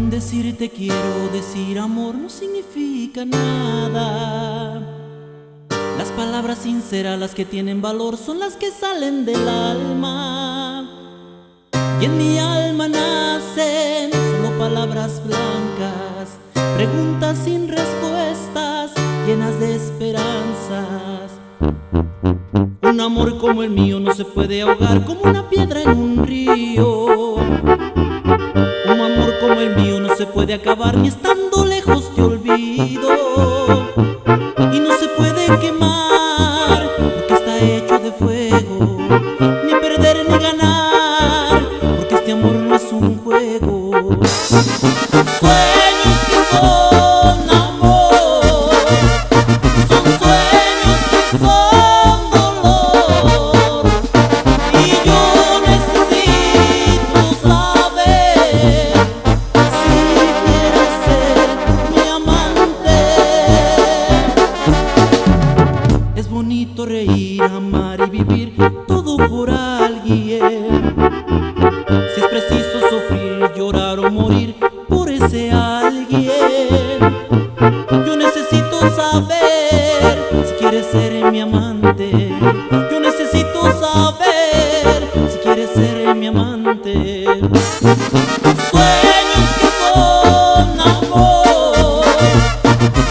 Decir te quiero, decir amor no significa nada. Las palabras sinceras, las que tienen valor, son las que salen del alma. Y en mi alma nacen solo palabras blancas, preguntas sin respuestas, llenas de esperanzas. Un amor como el mío no se puede ahogar como una piedra en un río. Un amor como el mío no se puede acabar ni estando lejos te olvido. Y no se puede quemar porque está hecho de fuego, ni perder ni ganar porque este amor no es un juego. Sueños que son amor, son sueños que son dolor. Y yo necesito saber si quieres ser mi amante. Es bonito reír, amar y vivir todo por alguien. Si es preciso sufrir, llorar o morir por ese alguien. Yo necesito saber si quieres ser mi amante. Yo necesito saber si quieres ser mi amante. Sueños que son amor,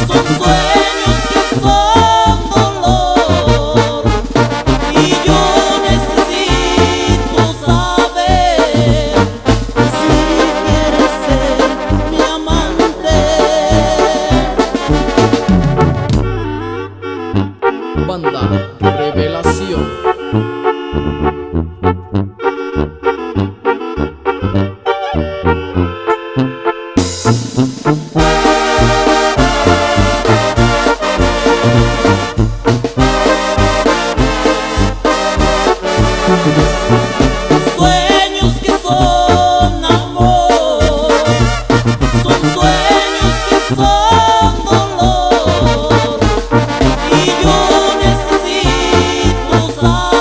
son sueños que son dolor. Y yo necesito saber si quieres ser mi amante. Banda Revelación. Sueños que son amor, son sueños que son dolor. Y yo necesito saber